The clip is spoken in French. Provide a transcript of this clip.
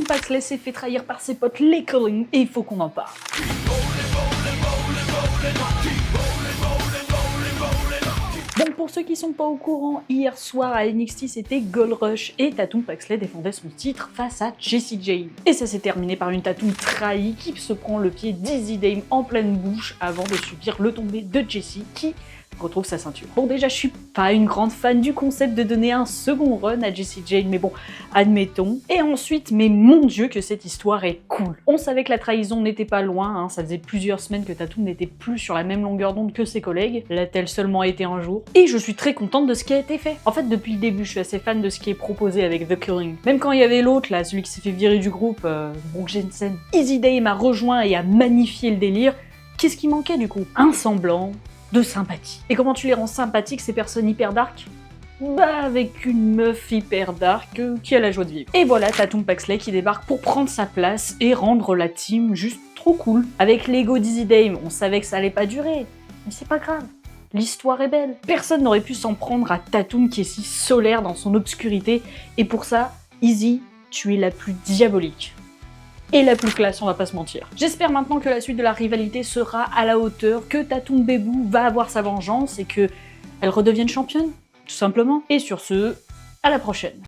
Tatum Paxley s'est fait trahir par ses potes les Culling et il faut qu'on en parle. Bon, pour ceux qui sont pas au courant, hier soir à NXT c'était Gold Rush et Tatum Paxley défendait son titre face à Jessie Jane. Et ça s'est terminé par une Tatum trahie qui se prend le pied d'Izzy Dame en pleine bouche avant de subir le tombé de Jessie qui retrouve sa ceinture. Bon, déjà je suis pas une grande fan du concept de donner un second run à Jessie Jane, mais bon, admettons. Et ensuite, mais mon dieu que cette histoire est cool. On savait que la trahison n'était pas loin, hein, ça faisait plusieurs semaines que Tatum n'était plus sur la même longueur d'onde que ses collègues, l'a-t-elle seulement été un jour? Et je suis très contente de ce qui a été fait. En fait, depuis le début, je suis assez fan de ce qui est proposé avec The Culling. Même quand il y avait l'autre, là, celui qui s'est fait virer du groupe, Brooke Jensen, Izzy Dame a rejoint et a magnifié le délire. Qu'est-ce qui manquait du coup? Un semblant de sympathie. Et comment tu les rends sympathiques, ces personnes hyper dark? Bah avec une meuf hyper dark qui a la joie de vivre. Et voilà Tatum Paxley qui débarque pour prendre sa place et rendre la team juste trop cool. Avec l'ego d'Izzy Dame, on savait que ça allait pas durer, mais c'est pas grave. L'histoire est belle. Personne n'aurait pu s'en prendre à Tatum qui est si solaire dans son obscurité, et pour ça, Izzy, tu es la plus diabolique. Et la plus classe, on va pas se mentir. J'espère maintenant que la suite de la rivalité sera à la hauteur, que Tatum Bebou va avoir sa vengeance et que elle redevienne championne, tout simplement. Et sur ce, à la prochaine.